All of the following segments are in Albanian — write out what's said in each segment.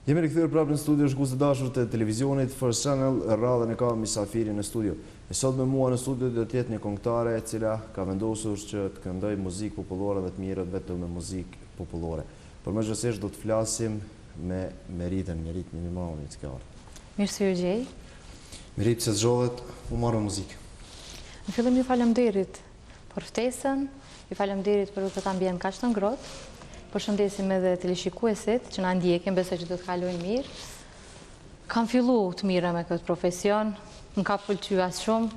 Jemi rikthyer prapë në studio shikues të dashur të televizionit First Channel, radhën e ka mysafiri në studio. E sot me mua në studio do të jetë një këngëtare e cila ka vendosur që të këndoj muzikë popullore dhe të mirët vetëm me muzikë popullore. Përmegjithësisht do të flasim me Meritën, Merit Minimali të kjo. Mirë se u gjej. Merit, se zgjohet u marrë muzikë. Në fillim ju falemnderit për ftesën, ju falemnderit për këtë ambient kaq të ngrohtë. Përshëndesim edhe teleshikuesit që na ndjekin, besoj që do të kalojnë mirë. Kam filluar të mirë me këtë profesion, më ka pëlqyer as shumë,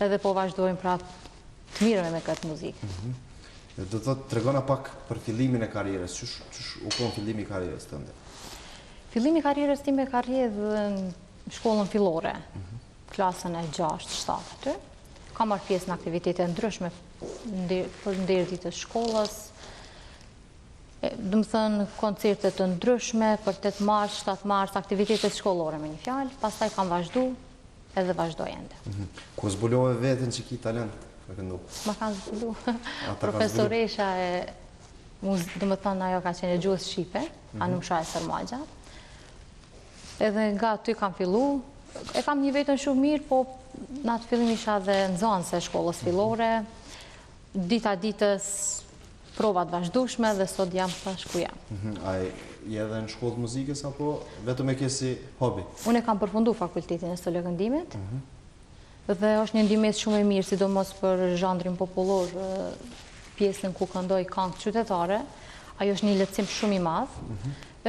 edhe po vazhdojmë prapë të mirë me këtë muzikë. Do të thotë tregona pak për fillimin e karrierës, ç'u kon fillimi i karrierës tënde? Fillimi i karrierës time ka rrjedhë në shkollën fillore, klasën e 6-7 aty. Kam marrë pjesë në aktivitete ndryshme për ndërtitës shkollës. Dëmë thënë koncerte të ndryshme për 8 mars, 7 mars, aktivitetet shkollore me një fjalë, pastaj kam vazhdu edhe vazhdoj ende. Ku zbulove veten që ki talent me këndu? Ma kanë zbulu. Profesoresha e dëmë thënë ajo ka qenë e gjuhës shqipe, Anumsha e Sërmagja. Edhe nga aty kam fillu, e kam një vetën shumë mirë, po në atë fillim isha dhe nxënëse shkollës fillore, dita ditës provat vazhdueshme dhe sot jam tash ku jam. A je edhe në shkollë të muzikës apo vetëm e ke si hobi? Unë e kam përfunduar fakultetin e solo këndimit dhe është një ndihmës shumë e mirë, sidomos për zhandrin popullor, pjesën ku këndoj këngë qytetare. Ajo është një lehtësim shumë i madh.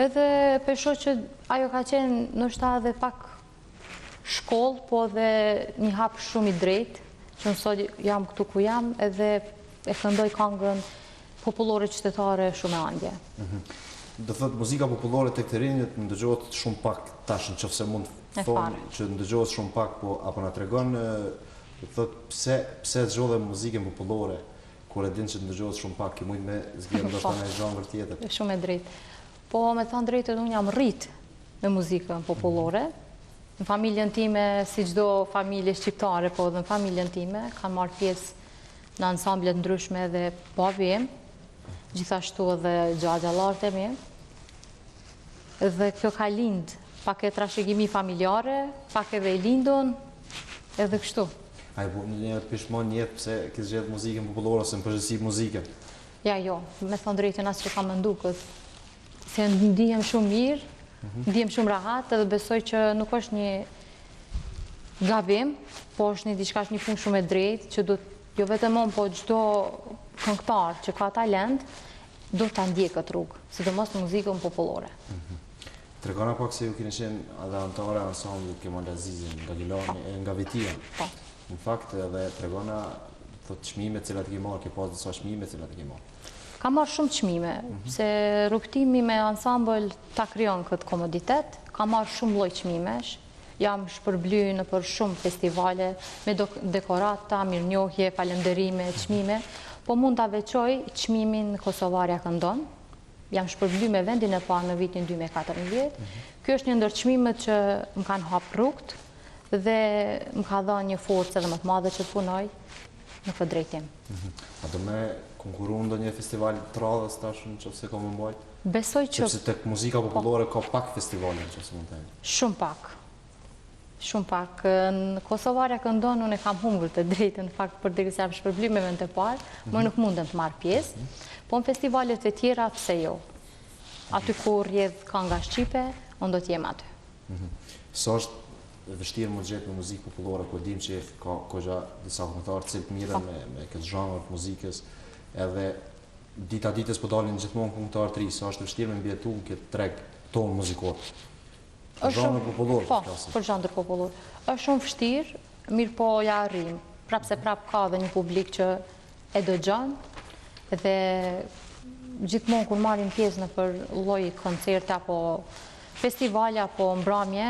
Edhe peshoj që ajo ka qenë ndoshta edhe pak shkollë, po dhe një hap shumë i drejtë, që sot jam këtu ku jam edhe e këndoj këngën popullore qytetare shumë e andje. Do thotë muzika popullore tek të rinjët ndëgjohet shumë pak tash, nëse mund të thonë që ndëgjohet shumë pak, po apo na tregon do thotë pse zgjodhe muzikën popullore kur e din që ndëgjohet shumë pak, i mund me zgjedhë ndoshta në zhanr tjetër. Shumë e drejtë. Po me thënë drejtën unë jam rrit me muzikën popullore. Në familjen time, si çdo familje shqiptare, po edhe në familjen time kanë marrë pjesë në ansamblet ndryshme dhe babi im, gjithashtu edhe gjagjallarët e mi. Dhe kjo ka lind, pak e trashëgimi familjare, pak edhe i lindon, edhe kështu. A i një pishmon njëtë pse ke zgjedhë muzikën popullore ose në përgjithësi muzikën? Ja, jo, me thonë drejtën asë që kam mendu këtë, se ndihem shumë mirë, ndihem shumë rahat, edhe besoj që nuk është një gabim, po është një punë shumë e drejtë, që do jo vetëm unë, po çdo këngëtar që ka talent, do të ndjekë këtë rrugë, sidomos në muzikën popullore. Tregona pak se ju keni qenë edhe anëtare ansamblit Kemal Azizin, nga Vitia. Në fakt edhe tregona thotë çmimet cilat ke marrë, ke pas disa çmime cilat ke marrë. Ka marrë shumë çmime, se rrugtimi me ansambël ta krijon këtë komoditet, ka marrë shumë lloj çmimesh. Jam shpërbly në për shumë festivale, me dekorata, mirënjohje, falënderime, çmime, po mund ta veçoj çmimin Kosovarja këndon. Jam shpërbly me vendin e parë në vitin 2014. Ky është një ndër çmimet që më kanë hap rrugt dhe më ka dhënë një forcë edhe më të madhe që të punoj në këtë drejtim. A do me konkuru ndonjë festival të radhës tash nëse ka më mbajt? Besoj që sepse tek muzika popullore ka pak festivale nëse mund të thënë. Shumë pak. Shumë pak. Në Kosovarja këndon unë e kam humbur të drejtën, në fakt përderisa jam shpërbly me vend të parë, më nuk mundem të marr pjesë, po në festivalet e tjera pse jo. Aty ku rrjedh kënga shqipe, unë do të jem aty. Sa është vështirë më gjetë me muzikë popullore, ku dim që ka goxha disa këngëtarë cilët mirën me këtë zhanër të muzikës, edhe dita ditës po dalin gjithmonë këngëtarë të ri, sa është vështirë me mbjetu në këtë treg tonë muzikor. Zhanër popullor, po, për zhanër popullor. Është shumë vështirë, mirë po ja arrim. Prapë se prapë ka dhe një publik që e dëgjon, dhe gjithmonë kur marrim pjesë në për lloj koncerte apo festivale apo mbrëmje,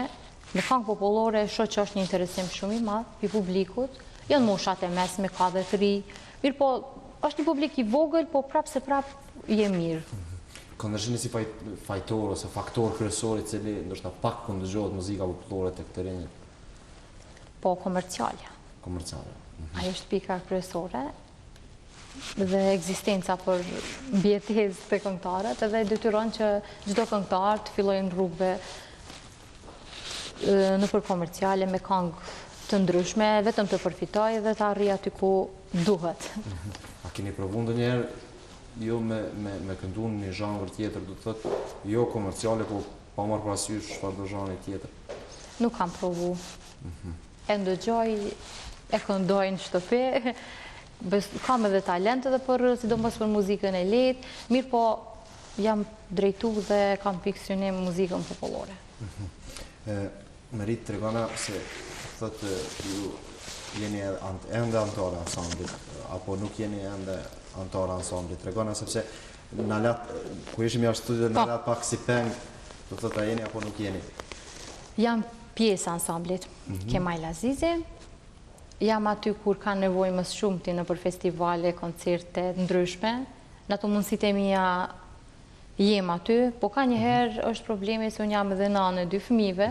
në këngë popullore shoh që është një interesim shumë i madh i publikut. Janë moshat e mesme, ka dhe të ri. Mirë po, është një publik i vogël, po prapë se prapë je mirë. Ka ndryshime si fajtor ose faktor kryesor i cili ndoshta pak ku ndëgjohet muzika popullore tek të rinjët? Po, komerciale. Komerciale. Ajo është pika kryesore. dhe ekzistenca për mbjetesë të këngëtarët, edhe detyron që çdo këngëtar të fillojë në rrugëve nëpër komerciale me këngë të ndryshme, vetëm të përfitojë dhe të arrijë aty ku duhet. A keni provu ndonjëherë jo me këndu në një zhanër tjetër, do të thotë jo komerciale, po pa marrë parasysh çfarë do zhanri tjetër? Nuk kam provu. E ndëgjoj, e këndoj në shtëpi, kam edhe talent edhe sidomos për muzikën e lehtë, mirë po jam drejtu dhe kam fiksionim muzikën popullore. Merit tregona se thotë ju jeni ende anëtare ansamblit, apo nuk jeni ende anëtare ansamblit. Tregona sepse na lat ku ishim jashtë studios na lat pak si peng, do thotë a jeni apo nuk jeni. Jam pjesë ansamblit Kemal Azizi. Jam aty kur ka nevojë më shumëti në për festivale, koncerte ndryshme. Në ato mundësitë e mia jem aty, po ka njëherë është problemi se unë jam edhe nanë e 2 fëmijëve.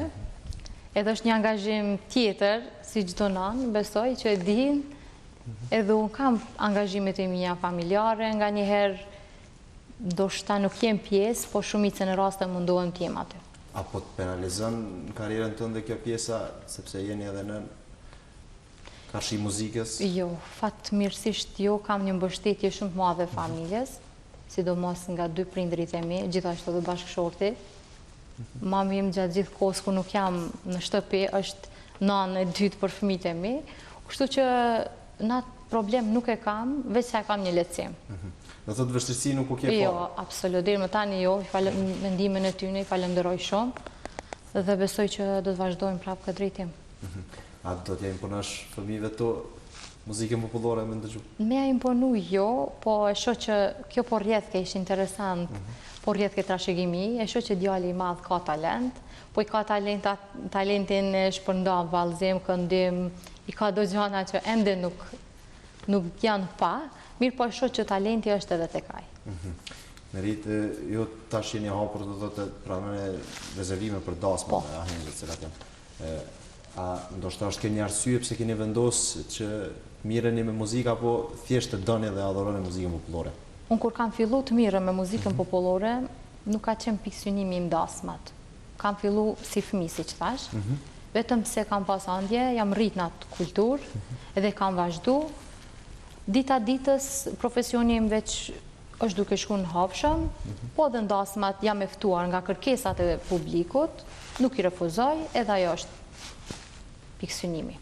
Edhe është një angazhim tjetër, si çdo nanë, besoj që e din, edhe unë kam angazhimet e mia familjare, nga njëherë ndoshta nuk jem pjesë, po shumicën e raste mundohem të jem aty. Apo të penalizon në karrierën tënde kjo pjesa, sepse jeni edhe në karshi muzikës? Jo, fatmirësisht jo, kam një mbështetje shumë të madhe familjes, sidomos nga 2 prindrit e mi, gjithashtu edhe bashkëshorti. Mami im gjatë gjithë kohës ku nuk jam në shtëpi, është nanë e dytë për fëmijët e mi, kështu që në atë problem nuk e kam, veç se kam një lehtësim. Do thotë vështirësi nuk u ke parë? Jo, absolut, deri më tani jo, mendimin e tyne i falenderoj shumë dhe besoj që do të vazhdojmë prapë këtë drejtim. A do t'ja imponosh fëmijëve to muzikën popullore me ndëgju? Me a imponu jo, po e shoh që kjo po rrjedhke ishte interesant, po rrjedhke trashëgimi, e shoh që djali i madh ka talent, po i ka talentin e shpërndan vallëzim, këndim, i ka do gjana që ende nuk janë pa, mirë po e shoh që talenti është edhe tek ai. Merit, jo tash jeni hapur do thotë pranën e rezervime për dasma e ahenjve cilat janë. A ndoshta është keni arsye pse keni vendosur që mireni me muzikë apo thjesht të doni dhe adhuroni muzikën popullore? Unë kur kam fillu të mirë me muzikën popullore, nuk ka qenë pikë synimi im dasmat. Kam fillu si fëmijë, siç thash, vetëm pse kam pas ëndje, jam rrit në atë kulturë edhe kam vazhdu. Dita ditës profesioni im veç është duke shku në hapshëm, po dhe në dasmat jam e ftuar nga kërkesat e publikut, nuk i refuzoj, edhe ajo është pikësynimi.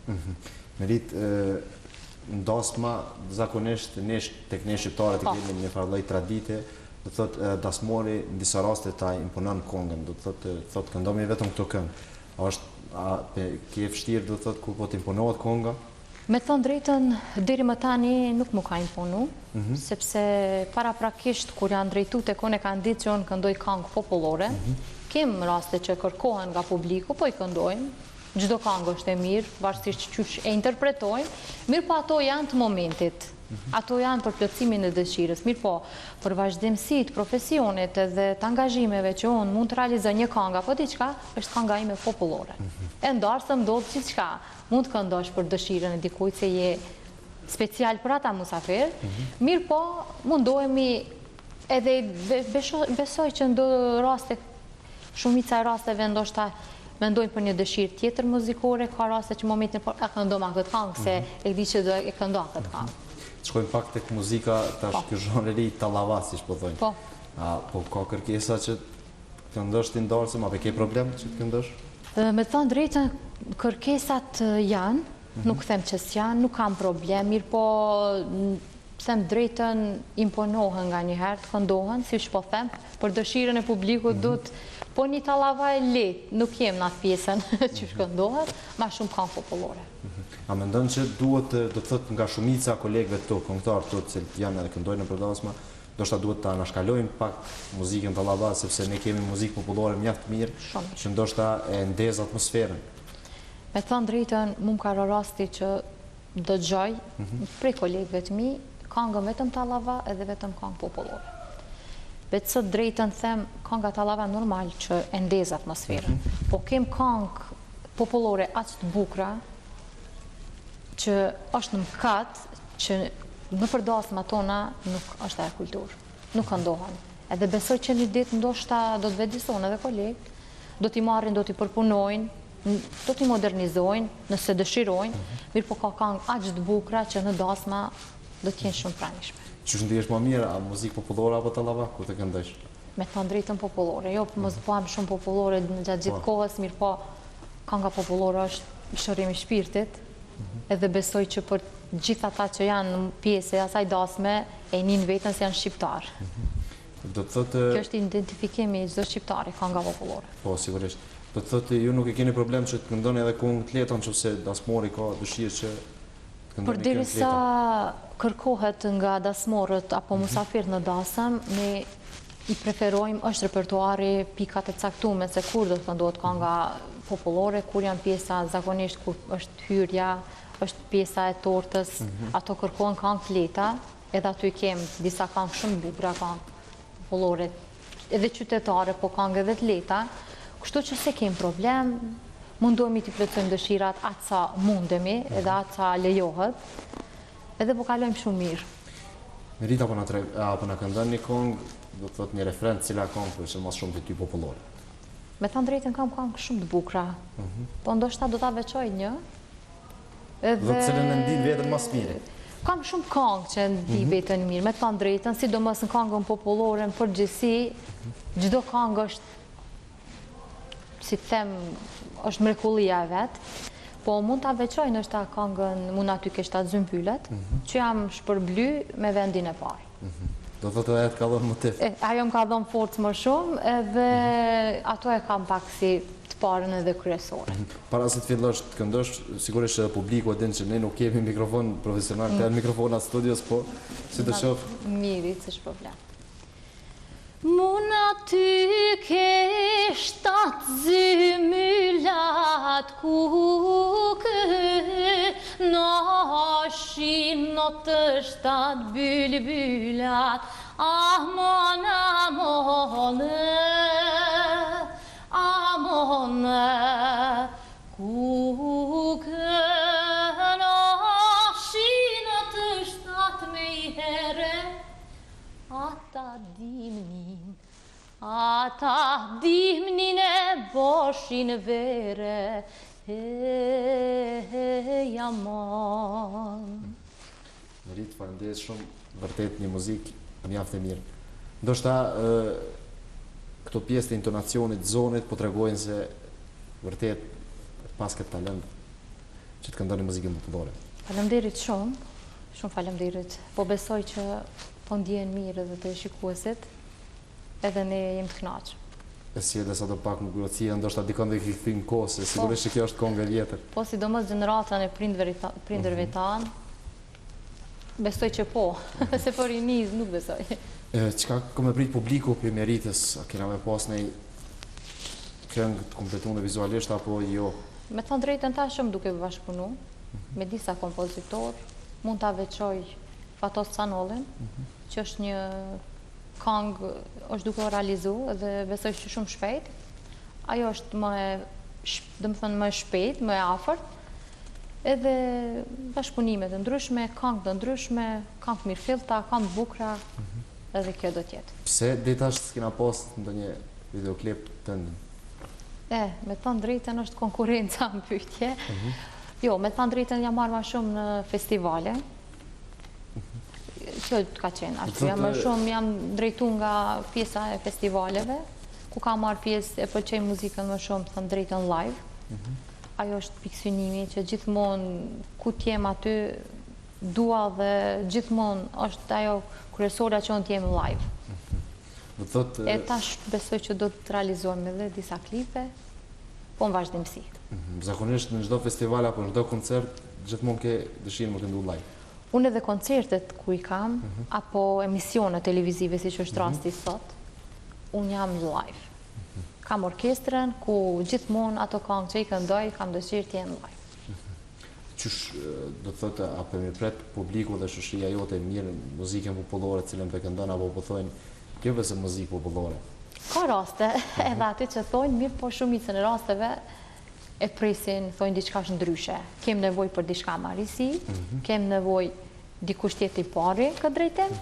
Merit, ndasma zakonisht tek ne shqiptarët e kemi një farë lloj tradite, do të thotë dasmori në disa raste ta imponon këngën, do të thotë këndomi vetëm këto këngë. A ke vështirë do të thotë kur po të imponohet kënga? Me thënë drejtën, deri më tani nuk më ka imponu, sepse paraprakisht kur janë drejtu tek unë e kanë ditë që unë këndoj këngë popullore, kem raste që kërkohen nga publiku, po i këndojmë. Çdo këngë është e mirë, varësisht çysh e interpretojnë, mirë po ato janë të momentit. Ato janë për plotësimin e dëshirës, mirë po për vazhdimësitë, profesionit edhe të angazhimeve që unë mund të realizoj një këngë apo diçka, është kënga ime popullore. E ndarë ndodh gjithçka, mund të këndosh për dëshirën e dikujt se je special për ata musafir, mirë po mundohemi edhe besoj që ndo raste, shumica e rasteve ndoshta mendojnë për një dëshirë tjetër muzikore, ka raste që momentin e këndoma këtë këngë, se e di që do e këndoa këtë këngë. Shkojmë pak tek muzika, tash ky zhanri tallava, siç po thonë. Po. Po ka kërkesa që të këndosh ti ndarësëm, apo ke problem që të këndosh? Me thënë drejtën, kërkesat janë, nuk them që s'janë, nuk kam problem, mirë po them drejtën imponohen nga njëherë të këndohen, si që po them, për dëshirën e publikut duhet. Po një tallava e lehtë, nuk jem në atë pjesën që shkëndohet, ma shumë këngë popullore. A mendon që duhet, do të thotë nga shumica kolegëve të këngëtarë të që janë edhe këndojnë në përdasma, ndoshta duhet ta anashkalojmë pak muzikën tallava, sepse ne kemi muzikë popullore mjaft mirë, që ndoshta e ndez atmosferën. Me thënë drejtën, mu më ka rasti që dëgjoj prej kolegëve të mi, këngën vetëm tallava edhe vetëm këngë popullore. Vetë së drejtën them, kënga tallava normal që e ndez atmosferën. Po kem këngë popullore aq të bukura që është në mëkat që në përdasma tona nuk është e kulturë, nuk këndohen. Edhe besoj që një ditë ndoshta do të vedison edhe kolegë, do t'i marrin, do t'i përpunojnë, do t'i modernizojnë, nëse dëshirojnë, mirë po ka këngë aq të bukura që në dasma do t'jenë shumë pranishme. Qysh ndihesh më mirë, a muzikë popullore apo tallava kur të këndosh? Me të drejtën popullore, jo mos bëhem shumë popullore në gjatë gjithë kohës, mirë po kënga popullore është shërim i shpirtit, edhe besoj që për gjithë ata që janë pjesë e asaj dasme e nin veten se janë shqiptar. Do të thotë Kjo është identifikimi i çdo shqiptari, kënga popullore. po sigurisht. Do të thotë ju nuk e keni problem që të këndoni edhe këngë të lehta nëse dasmori ka dëshirë që të këndoni këngë të Përderisa lehta. kërkohet nga dasmorët apo musafirët në dasëm, ne i preferojmë është repertuari pikat e caktuara se kur do të këndohet kënga popullore, kur janë pjesa zakonisht kur është hyrja, është pjesa e tortës, ato kërkohen këngë të lehta, edhe aty kem disa këngë shumë bukura, këngë popullore, edhe qytetare, po këngë edhe të lehta, kështu që se kem problem, mundohemi t'i plotësojmë dëshirat atë sa mundemi, edhe atë sa lejohet, edhe po kalojmë shumë mirë. Merita apo na këndon një këngë, do të thotë një refren cila këngë për që mos shumë të ty popullore. Me të drejtën kam këngë shumë të bukura, po ndoshta do ta veçoj një. Do të cilën e ndin veten më së miri. Kam shumë këngë që ndi veten mirë, me të drejtën, sidomos në këngën popullore, në përgjithësi, çdo këngë është, si të them, është mrekullia e vet. Po mund ta veçoj ndoshta këngën Mund aty ke shtatë zymbylet, që jam shpërbly me vendin e parë. Do thotë ajo të ka dhënë motiv. Ajo më ka dhënë forcë më shumë, edhe ato e kam pak si të parën edhe kryesore. Para se të fillosh të këndosh, sigurisht edhe publiku e din që ne nuk kemi mikrofon profesional, të janë mikrofona studios, po si të shoh. Miri, s'është problem. Mund aty ke shtatë zymylat kukë, nashin në të shtatë bylbylat, amon, kukë, nashin në të shtatë me i here, ata dimnin e boshin vere, jaman. Merit, faleminderit shumë, vërtet një muzikë mjaft e mirë. Ndoshta këto pjesë të intonacionit, zonit, po tregojnë se vërtet pas këtë talent që të këndoni muzikën popullore. Faleminderit shumë, shumë faleminderit. Po besoj që po ndjen mirë edhe të shikuesit, edhe ne jemi të kënaqur. E si edhe sa do pak më kuriosia, ndoshta dikon dhe i kthim kohë, se sigurisht që kjo është këngë e vjetër. Po sidomos gjeneratën e prindërve tanë, besoj që po, se për riniz nuk besoj. Çka ka me prit publiku për Meritës, a kena me pas një këngë të kompletuar vizualisht apo jo? Me të drejtën tashëm duke bashkëpunu me disa kompozitor, mund ta veçoj Fatos Canollin, që është një këngë, është duke o realizu dhe besoj që shumë shpejt. Ajo është më shpejt, më e afërt, edhe bashkëpunimet të ndryshme, këngë të ndryshme, këngë të mirëfillta, këngë të bukura, edhe kjo do tjetë. Pse detash s'kena pas ndonjë videoklip tënd? Me të drejtën është konkurenca në pyetje. Jo, me të drejtën jam marrë ma shumë në festivale. Kjo ka qenë arsyeja, më shumë jam drejtu nga pjesa e festivaleve, ku ka marrë pjesë, e pëlqej muzikën më shumë të drejtën live. Ajo është pikë synimi që gjithmonë ku t'jem aty dua dhe gjithmonë është ajo kryesore që unë t'jem live. E tash besoj që do të realizojmë edhe disa klipe, po në vazhdimsi. Zakonisht në çdo festival apo në çdo koncert, gjithmonë ke dëshirë më këndu live. Unë edhe koncertet ku i kam, apo emisione televizive, si që është rasti sot, unë jam live. Kam orkestrën ku gjithmonë ato këngë që i këndoj, kam dëshirë t'jem live. Qysh do të thotë, apo mi pret publiku dhe shoqëria jote mirë muzikën popullore cilën pe këndon, apo po thojnë, kjo vesë muzikë popullore? Ka raste, edhe aty që thojnë mirë, po shumicën e rasteve e presin, thojnë diçka është ndryshe. Kem nevoj për diçka marrisi, kem nevoj dikush tjetër i pari këtë drejtim,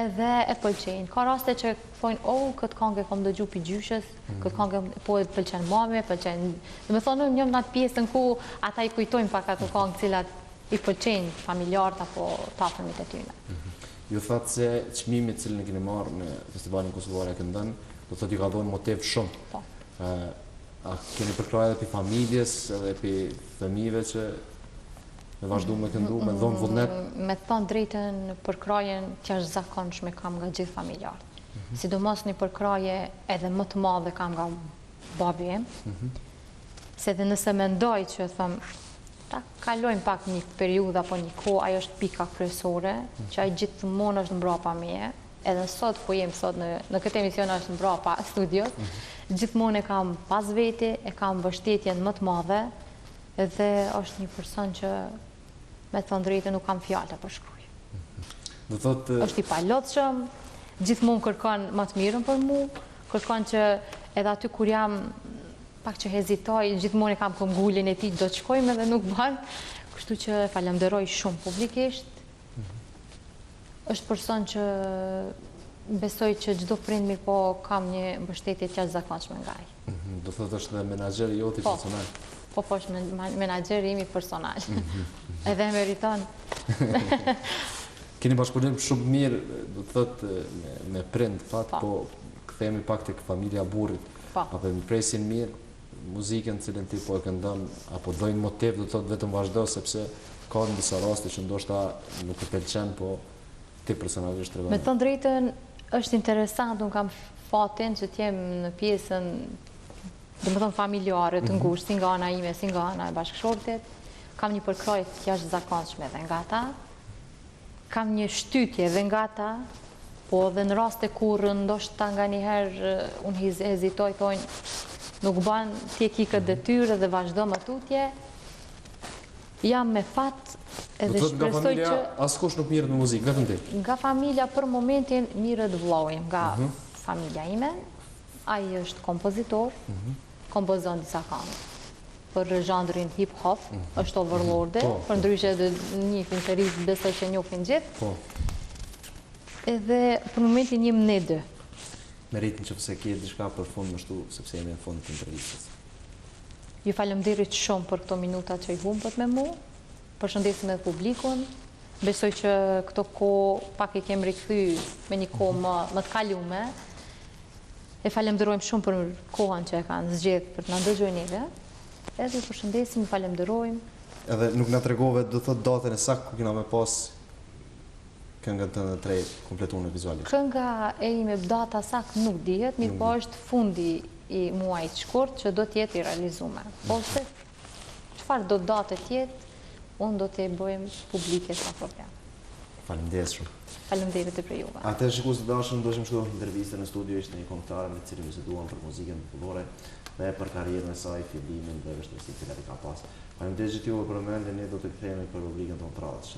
edhe e pëlqejnë. Ka raste që thonë, këtë këngë e kom dëgju pi gjyshes, këtë këngë po e pëlqen mame, pëlqen... Dhe me thonë, njëm në atë pjesën ku ata i kujtojnë pak ato këngë cilat i pëlqejnë familjarët apo tafërmit e tyne. Ju thatë se çmimi cilën e keni marrë në Festivalin Kosovar e Këndën, do thotë ju ka dhënë motiv shumë. Po. A keni përkrahje edhe pi familjes, edhe pi fëmijëve që me vazhdu me këndu, me dhonë vullnet? Me thonë drejtën, përkrajen që është zakonshme kam nga gjithë familjarët. Sidomos një përkraje edhe më të madhe kam nga babi im. Se dhe nëse mendoj që thëmë, ta kalojmë pak një periudhë apo një kohë, ajo është pika kryesore, që ai gjithmonë është mbrapa meje, edhe sot ku jem sot në këtë emision është mbrapa studios, gjithmonë e kam pas veti, e kam mbështetjen më të madhe, edhe është një person që me thonë drejtë nuk kam fjallë të përshkruaj. është i palotshëm, gjithmonë kërkon më të mirën për mu, kërkon që edhe aty kur jam pak që hezitoj, gjithmonë e kam këmgullin e ti, do të shkojmë edhe nuk banë, kështu që falenderoj shumë publikisht. është person që besoj që çdo prind mirë po kam një mbështetje të jashtëzakonshme nga ai. Do thotë është dhe menaxheri joti personal. Po, është menaxheri imi personal. Edhe meriton. Keni bashkëpunim shumë mirë, do të thotë me prind, po kthehemi pak tek familja e burrit. Apo më presin mirë muzikën cilën ti po e këndon, apo dojnë motiv, do të thotë vetëm vazhdo, sepse ka në disa raste që ndoshta nuk e pëlqen, po ti personalisht tregon. Me të drejtën është interesant, unë kam fatin që t'jem në pjesën, dhe më thonë familjare të ngushtë, si nga ana ime, si nga ana e bashkëshortit, kam një përkrahje të jashtëzakonshme dhe nga ta, kam një shtytje dhe nga ta, po dhe në raste kur ndoshta nga njëherë unë hezitoj, thonjë, nuk ban t'je ki këtë detyrë dhe vazhdo më tutje, jam me fat edhe shpresoj që... Askush nuk mirët me muzikë, vetëm ti? Nga familja për momentin mirët vllojim, nga familja ime, ai është kompozitor, kompozon disa këngë. Për zhandrin hip-hop, është overlorde, për ndryshe dhe njifin të rritë, besoj që njofin gjithë. Edhe për momentin jem ne dë. Me rritin që pëse kje diçka për fund më shtu, sepse jemi në fund të intervjistës. Ju falemderit shumë për këto minuta që i humbët me mu, përshëndesim edhe publikun, besoj që këto kohë pak i kem rikthy me një kohë më të kalume, e falemderojmë shumë për kohën që e kanë zgjedhë për të na ndëgjojnë neve, edhe përshëndesim, falemderojmë. Edhe nuk na tregove, do thot datën e saktë ku kena me pas këngën të në trej kompletuar në vizualisht. Kënga e ime data saktë nuk dihet, mirë po është fundi i muajit shkurt që do t'jetë i realizuar. Po se çfarë do datë tjetë, unë do t'i bëjmë publike sa problem. Faleminderit shumë. Faleminderit të për juve. Atë shikues të dashur, do të shkojmë në intervistë në studio, ishte një këngëtare me cilën biseduam për muzikën popullore dhe për karrierën e saj, fillimin dhe vështirësitë që ka pas. Faleminderit gjithë juve për mendjen, ne do të kthehemi për rubrikën tonë të radhës.